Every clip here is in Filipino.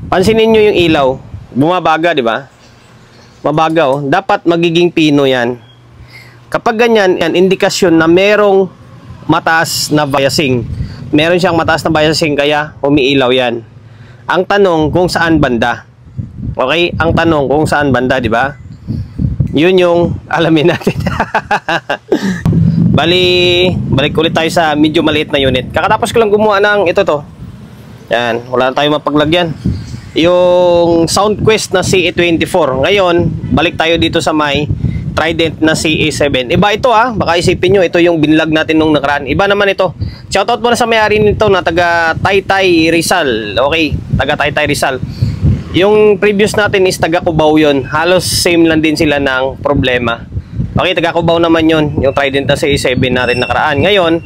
Pansinin nyo yung ilaw. Bumabaga, di ba? Mabaga, oh. Dapat magiging pino yan. Kapag ganyan, yan, indikasyon na merong mataas na biasing. Meron siyang mataas na biasing, kaya umiilaw yan. Ang tanong kung saan banda. Okay? Ang tanong kung saan banda, di ba? Yun yung alamin natin. Balik ulit tayo sa medyo maliit na unit. Kakatapos ko lang gumawa ng ito to. Yan, wala na tayo mapaglagyan. Yung SoundQuest na CE24. Ngayon, balik tayo dito sa may Trident na CE7. Iba ito baka isipin nyo, ito yung binlog natin nung nakaraan. Iba naman ito. Shoutout muna sa may-ari nito na taga Taytay Rizal. Okay, taga Taytay Rizal. Yung previous natin is taga Cubao yun. Halos same lang din sila ng problema. Okay, taga Cubao naman yun. Yung Trident na CE7 natin nakaraan. Ngayon,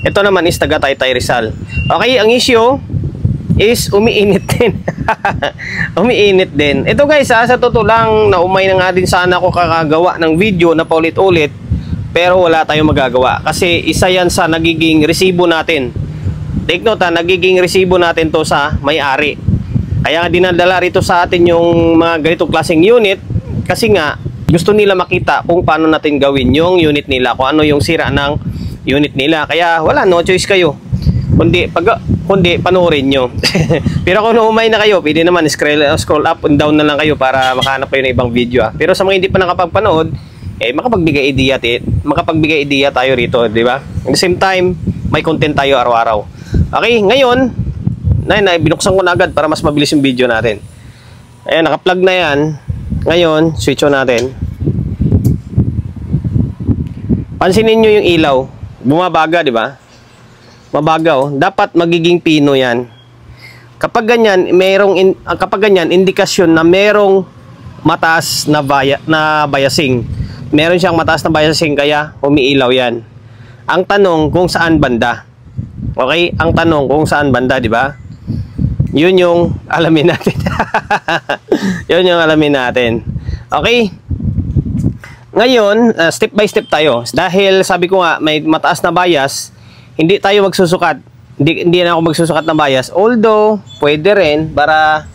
ito naman is taga Taytay Rizal. Okay, ang issue is umiinit din. Umiinit din. Ito guys, sa totoo lang, naumay na nga din sana ako kakagawa ng video na paulit-ulit, pero wala tayong magagawa kasi isa yan sa nagiging resibo natin. Take note nagiging resibo natin to sa may-ari. Kaya dinadala rito sa atin yung mga ganitong klaseng unit kasi nga gusto nila makita kung paano natin gawin yung unit nila, kung ano yung sira ng unit nila. Kaya wala, no choice kayo. Kundi panoorin nyo. Pero kung naumay na kayo, pwede naman scroll up and down na lang kayo para makahanap kayo ng ibang video. Pero sa mga hindi pa nakapagpanood, makapagbigay ideya tayo rito, di ba? At the same time, may content tayo araw-araw. Okay, ngayon, binuksan ko na agad para mas mabilis yung video natin. Ayan, naka-plug na yan. Ngayon, switch on natin. Pansinin nyo yung ilaw. Bumabaga, di ba? Mabaga, oh. Dapat magiging pino yan. Kapag ganyan, indikasyon na merong mataas na biasing. Meron siyang mataas na biasing, kaya umiilaw yan. Ang tanong kung saan banda. Okay? Ang tanong kung saan banda, di ba? Yun yung alamin natin. Yun yung alamin natin. Okay? Ngayon, step by step tayo. Dahil sabi ko nga, may mataas na bias, hindi tayo magsusukat. Hindi na ako magsusukat ng bias. Although, pwede rin para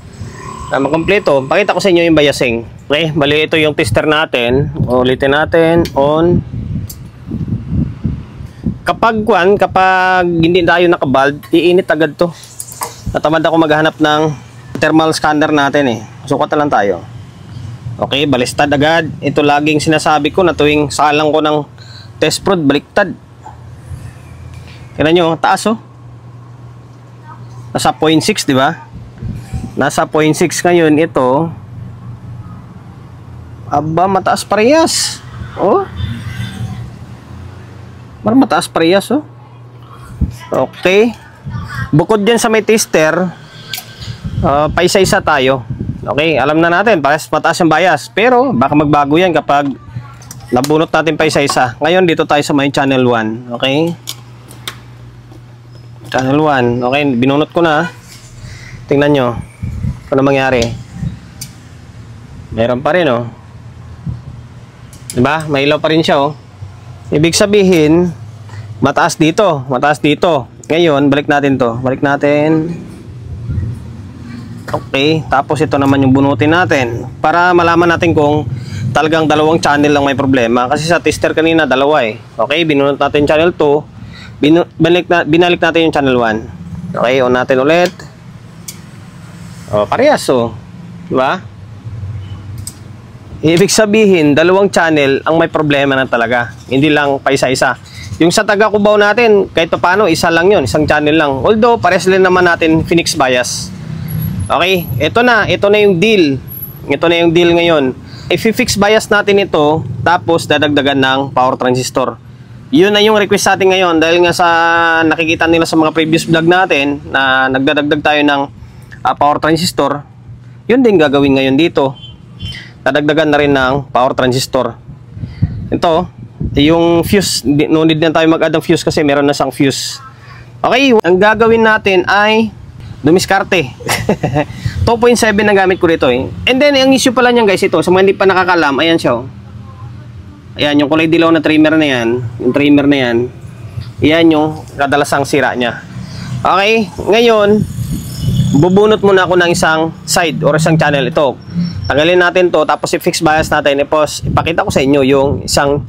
makompleto. Pakita ko sa inyo yung biasing. Okay, bali ito yung tester natin. Ulitin natin. On. Kapag hindi tayo nakabulb, iinit agad to. Natamad ako maghanap ng thermal scanner natin Sukat na lang tayo. Okay, balistad agad. Ito laging sinasabi ko na tuwing salang ko ng test prod, baliktad. Tingnan nyo, taas Nasa 0.6, di ba? Nasa 0.6 ngayon ito. Aba, mataas parehas. Mataas parehas, Okay. Bukod dyan sa may tester, paisa-isa tayo. Okay, alam na natin, mataas yung bias. Pero, baka magbago yan kapag nabunot natin paisa-isa. Ngayon, dito tayo sa may channel 1. Okay? Channel 1. Okay, binunot ko na. Tingnan nyo kung ano mangyari. Meron pa rin, diba? May ilaw pa rin siya, Ibig sabihin, mataas dito. Mataas dito. Ngayon, balik natin to. Balik natin. Okay. Tapos ito naman yung bunutin natin. Para malaman natin kung talagang dalawang channel lang may problema. Kasi sa tester kanina, dalawa Okay, binunot natin channel 2. Binalik natin yung channel 1. Okay, on natin ulit. Parehas, diba? Ibig sabihin, dalawang channel ang may problema na talaga. Hindi lang paisa-isa. Yung sa taga Cubao natin, kahit paano, isa lang yun. Isang channel lang. Although, pares din naman natin Phoenix bias. Okay, ito na yung deal. Ito na yung deal ngayon. I-fix bias natin ito, tapos dadagdagan ng power transistor. Yun na yung request sa atin ngayon dahil nga sa nakikita nila sa mga previous vlog natin na nagdadagdag tayo ng power transistor. Yun din gagawin ngayon dito. Dadagdagan na rin ng power transistor. Ito, yung fuse, no need na tayo mag-add ng fuse kasi meron na siyang fuse. Okay, ang gagawin natin ay dumiskarte. 2.7 ang gamit ko dito And then, ang issue pala niyan guys, ito, sa mga hindi pa nakakalam, ayan siya Ayan, yung kulay dilaw na trimmer na yan. Yung trimmer na yan. Ayan yung kadalasang sira niya. Okay, ngayon, bubunot muna ako ng isang side or isang channel. Ito, tanggalin natin to, tapos i-fix bias natin. Ipakita ko sa inyo yung isang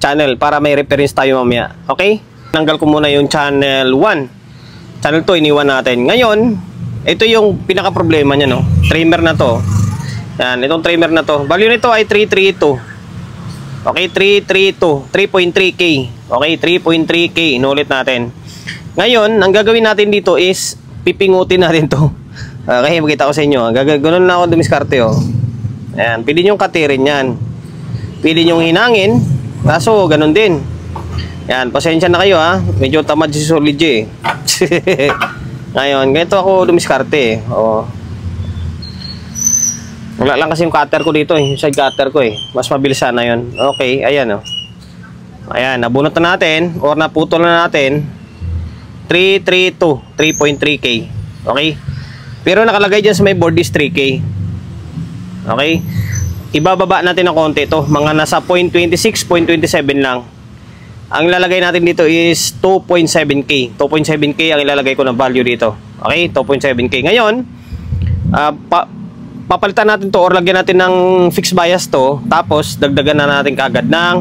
channel para may reference tayo mamaya. Okay? Tanggal ko muna yung channel 1. Channel 2, iniwan natin. Ngayon, ito yung pinaka problema niya, no? Trimmer na to. Yan, itong trimmer na to. Value nito ay 332. Okay, 332. 3.3K. Okay, 3.3K. Inulit natin. Ngayon, ang gagawin natin dito is pipingutin natin to. Okay, makita ko sa inyo. Ganun na ako dumiskarte, oh. Ayan, pwede nyo katirin yan. Pwede nyo hinangin. Kaso, ganun din. Yan, pasensya na kayo, ha. Medyo tamad si Solid J, eh. Ngayon, ganito ako dumiskarte, eh. Oh. Wala lang kasi yung cutter ko dito, eh. Yung side cutter ko, eh. Mas mabilis sana yun. Okay, ayan, oh. Ayan, nabunot na natin or naputol na natin. 332, 3.3K. Okay? Pero nakalagay dyan sa may board is 3K. Okay? Ibababa natin ng konti ito. Mga nasa 0.26, 0.27 lang. Ang ilalagay natin dito is 2.7K. 2.7K ang ilalagay ko ng value dito. Okay? 2.7K. Ngayon, papalitan natin to or lagyan natin ng fixed bias to. Tapos, dagdagan na natin kaagad ng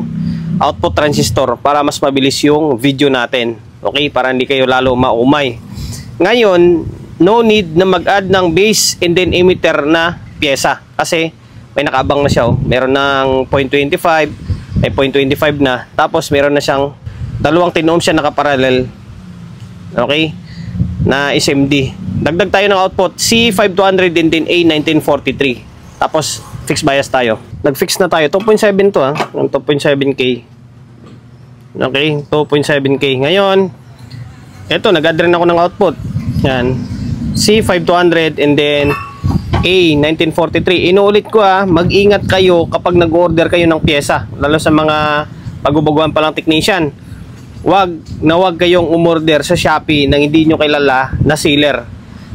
output transistor para mas mabilis yung video natin. Okay, para hindi kayo lalo maumay. Ngayon, no need na mag-add ng base and then emitter na pyesa. Kasi may nakaabang na siya. Oh. Meron ng 0.25, may 0.25 na. Tapos meron na siyang dalawang 10 ohms siya nakaparallel. Okay, na SMD. Dagdag tayo ng output C5200 and then A1943. Tapos fixed bias tayo. Nag-fix na tayo. 2.7 to, ha. 2.7K. Okay, 2.7K. Ngayon, eto, nag-add rin ako ng output. Yan. C5200 and then A1943. Inuulit ko, mag-ingat kayo kapag nag-order kayo ng pyesa. Lalo sa mga pagbubaguhan pa lang technician. Wag kayong umorder sa Shopee nang hindi nyo kilala na sealer.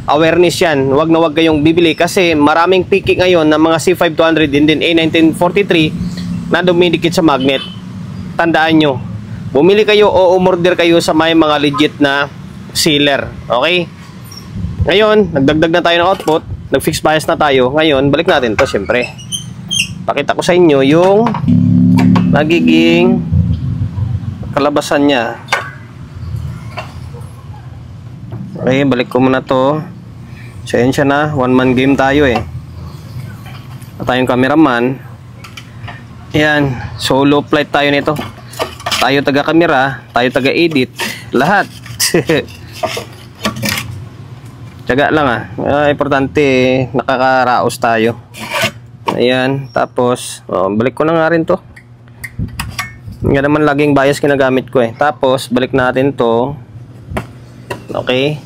Awareness yan. Wag kayong bibili kasi maraming piki ngayon ng mga C5200 and then A1943 na dumidikit sa magnet. Tandaan nyo. Bumili kayo o umorder kayo sa may mga legit na sealer. Okay? Ngayon, nagdagdag na tayo ng output. Nag-fix bias na tayo. Ngayon, balik natin to syempre. Pakita ko sa inyo yung magiging kalabasan niya. Okay, balik ko muna to. Sensya na. One man game tayo, eh. At tayong cameraman. Ayan. Solo flight tayo nito. Tayo taga-camera, tayo taga-edit, lahat. Tiyaga lang, importante, nakakaraos tayo. Ayan, tapos, balik ko na nga rin to. Nga naman laging bias ginagamit ko, eh. Tapos, balik natin to. Okay.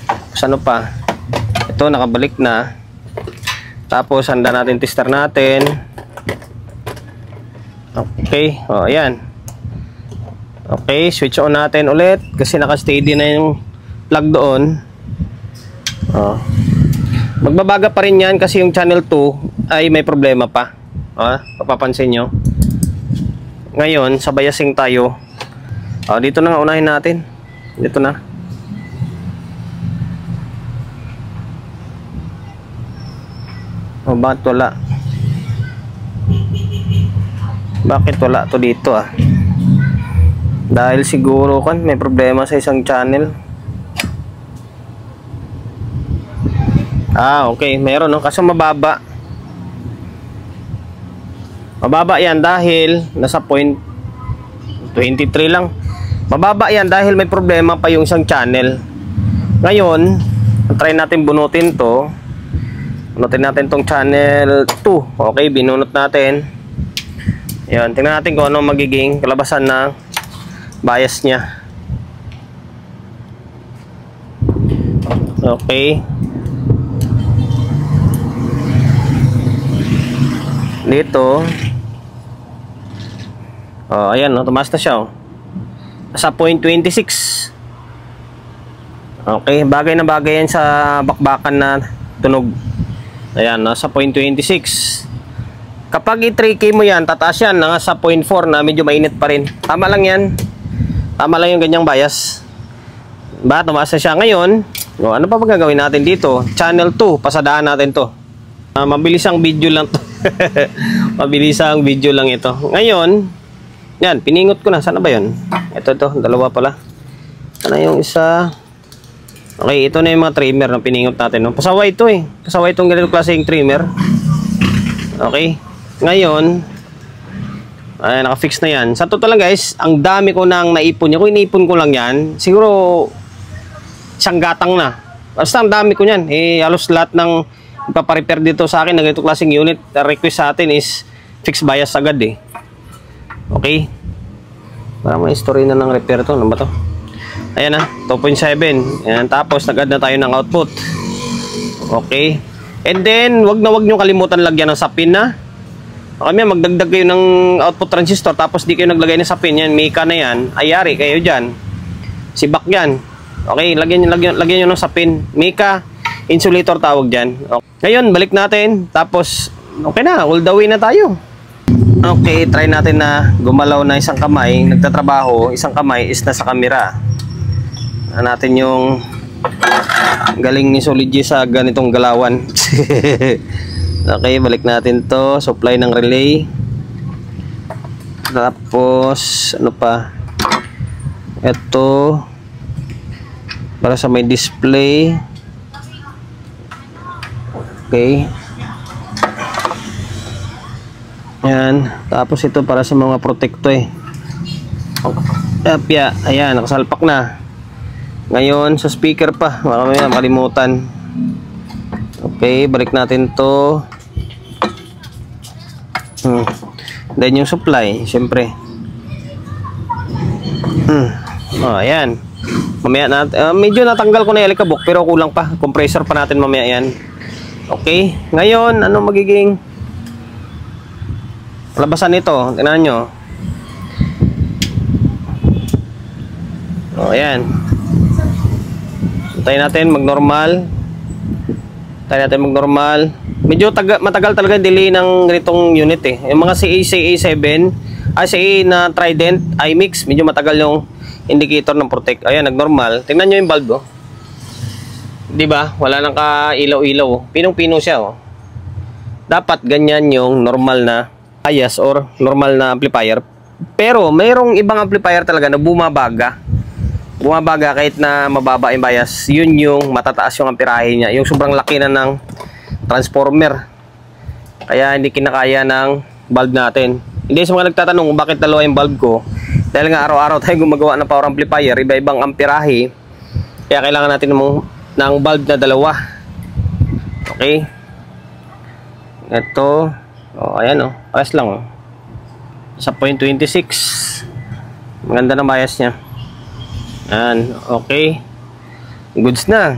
Tapos ano pa? Ito, nakabalik na. Tapos, handa natin tester natin. Okay, ayan. Okay, switch on natin ulit kasi naka-steady na yung plug doon. Magbabaga pa rin yan kasi yung channel 2 ay may problema pa. Papapansin nyo. Ngayon, sa biasing tayo. Dito na nga unahin natin. Dito na. Bakit wala? Bakit wala to dito, Dahil siguro may problema sa isang channel. Okay, meron, no? Kasi mababa. Mababa yan dahil nasa 0.23 lang. Mababa yan dahil may problema pa yung isang channel. Ngayon, try natin bunutin to. Bunutin natin tong channel 2. Okay, binunot natin. Yan, tingnan natin kung ano magiging kalabasan ng bias niya. Okay. Dito. Ayan, tumaas na siya. Nasa 0.26. Okay, bagay na bagay yan sa bakbakan na tunog. Ayan, nasa 0.26. Kapag i-3K mo yan, tataas yan. Nasa 0.4 na medyo mainit pa rin. Tama lang yan. Tama lang yung ganyang bias. Tumaas na siya. Ngayon, O, ano pa ba gagawin natin dito? Channel 2, pasadaan natin to. Mabilisang video lang to. Mabilisang video lang ito. Ngayon, yan, piningot ko na. Sana ba yun? Ito, dalawa pala. Ano yung isa? Okay, ito na yung mga trimmer na piningot natin. No? Pasaway ito eh. Pasaway itong ganito klaseng trimmer. Okay. Ngayon, ay, naka-fix na yan. Sa totoo lang guys, ang dami ko nang naipon niya. Kung inipon ko lang yan, siguro isang gatang na. Basta ang dami ko niyan. Halos lahat ng ipaparepair dito sa akin na ganito klaseng unit, request sa atin is fixed bias agad eh. Okay. Para may story na ng repair to. Ano ba to? Ayan na, 2.7. Ayan, tapos nag-add na tayo ng output. Okay. And then, wag nyo kalimutan lagyan ng sapin na. Okay, magdagdag kayo ng output transistor tapos di kayo naglagay ng sapin. Yan, Mika na yan. Ayari kayo dyan. Sibak yan. Okay, lagyan nyo ng sapin. Mika, insulator tawag dyan. Okay. Ngayon, balik natin. Tapos, okay na, all the way na tayo. Okay, try natin na gumalaw na isang kamay. Nagtatrabaho, isang kamay is nasa camera. Natin yung galing ni Solid G sa ganitong galawan. Okay, balik natin to. Supply ng relay. Tapos, ano pa? Ito. Para sa may display. Okay. Yan. Tapos ito para sa mga protecto eh. Tapya. Ayan, nakasalpak na. Ngayon, sa speaker pa. Baka may makalimutan. Okay, balik natin to. Then yung supply, syempre. Oh, ayan. Mamaya natin, medyo natanggal ko na yung alikabok pero kulang pa. Compressor pa natin mamaya yan. Okay, ngayon, ano magiging labasan nito? Tingnan nyo. Oh, ayan. Tayo natin mag-normal. Medyo matagal talaga delay ng ganitong unit eh. Yung mga CA7, CA na Trident, iMix, medyo matagal yung indicator ng protect. Ayan, nag-normal. Tingnan nyo yung bulb oh. Diba? Wala nang ka-ilaw-ilaw. Pinong-pino siya oh. Dapat ganyan yung normal na bias or normal na amplifier. Pero mayroong ibang amplifier talaga na bumabaga kahit na mababa yung bias. Yun yung matataas yung amperahe niya, yung sobrang laki na ng transformer, kaya hindi kinakaya ng bulb natin. Hindi sa mga nagtatanong kung bakit dalawa yung bulb ko, dahil nga araw-araw tayo gumagawa ng power amplifier, iba-ibang amperahe, kaya kailangan natin ng bulb na dalawa. Okay, ito oh, ayan oh, pares lang oh. Sa 0.26 maganda na bias niya. Yan, okay. Goods na.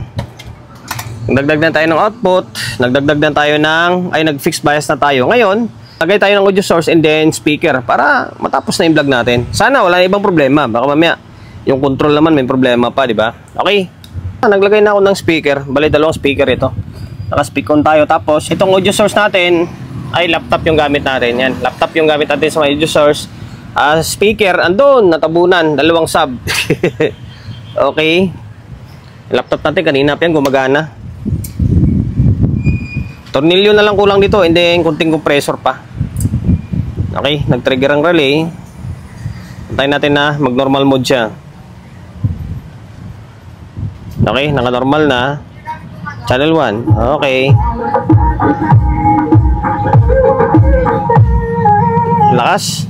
Nagdagdag na tayo ng output. Nagdagdag na tayo ng, nag-fixed bias na tayo. Ngayon, lagay tayo ng audio source and then speaker para matapos na yung vlog natin. Sana wala na ibang problema. Baka mamaya, yung control naman may problema pa, di ba? Okay. Naglagay na ako ng speaker. Bali, dalawang speaker ito. Naka-speak on tayo. Tapos, itong audio source natin, ay laptop yung gamit natin. Yan, laptop yung gamit natin sa audio source. Speaker, andun, natabunan, dalawang sub. Okay. Laptop natin, kanina pa yan, gumagana. Tornilyo na lang kulang dito, and then kunting compressor pa. Okay, nag-trigger ang relay. Antayin natin na mag-normal mode siya. Okay, naka-normal na. Channel 1, okay. Lakas.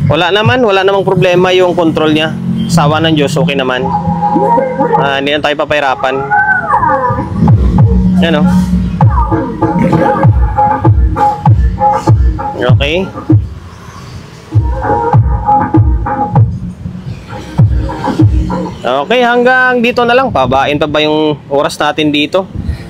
Wala namang problema yung control niya. Sawa ng Diyos, okay naman. Hindi na tayo papahirapan. Yan o. Okay. Okay, hanggang dito na lang. Pabain pa ba yung oras natin dito?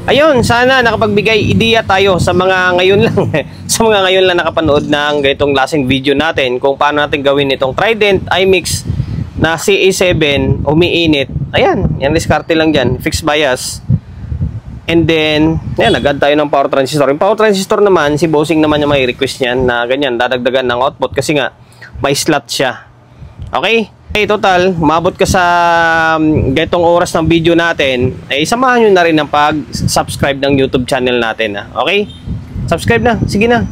Ayun, sana nakapagbigay ideya tayo sa mga ngayon lang sa mga ngayon lang nakapanood ng ganitong klaseng video natin kung paano natin gawin itong Trident iMix na CA7 umiinit. Ayan, yan diskarte lang dyan, fixed bias. And then, ayan, nag-add tayo ng power transistor. Yung power transistor naman, si Bossing naman yung may request niyan na ganyan, dadagdagan ng output kasi nga may slot siya. Okay? Okay, total, umabot ka sa ganitong oras ng video natin, eh samahan nyo na rin ang pag-subscribe ng YouTube channel natin. Okay? Subscribe na. Sige na.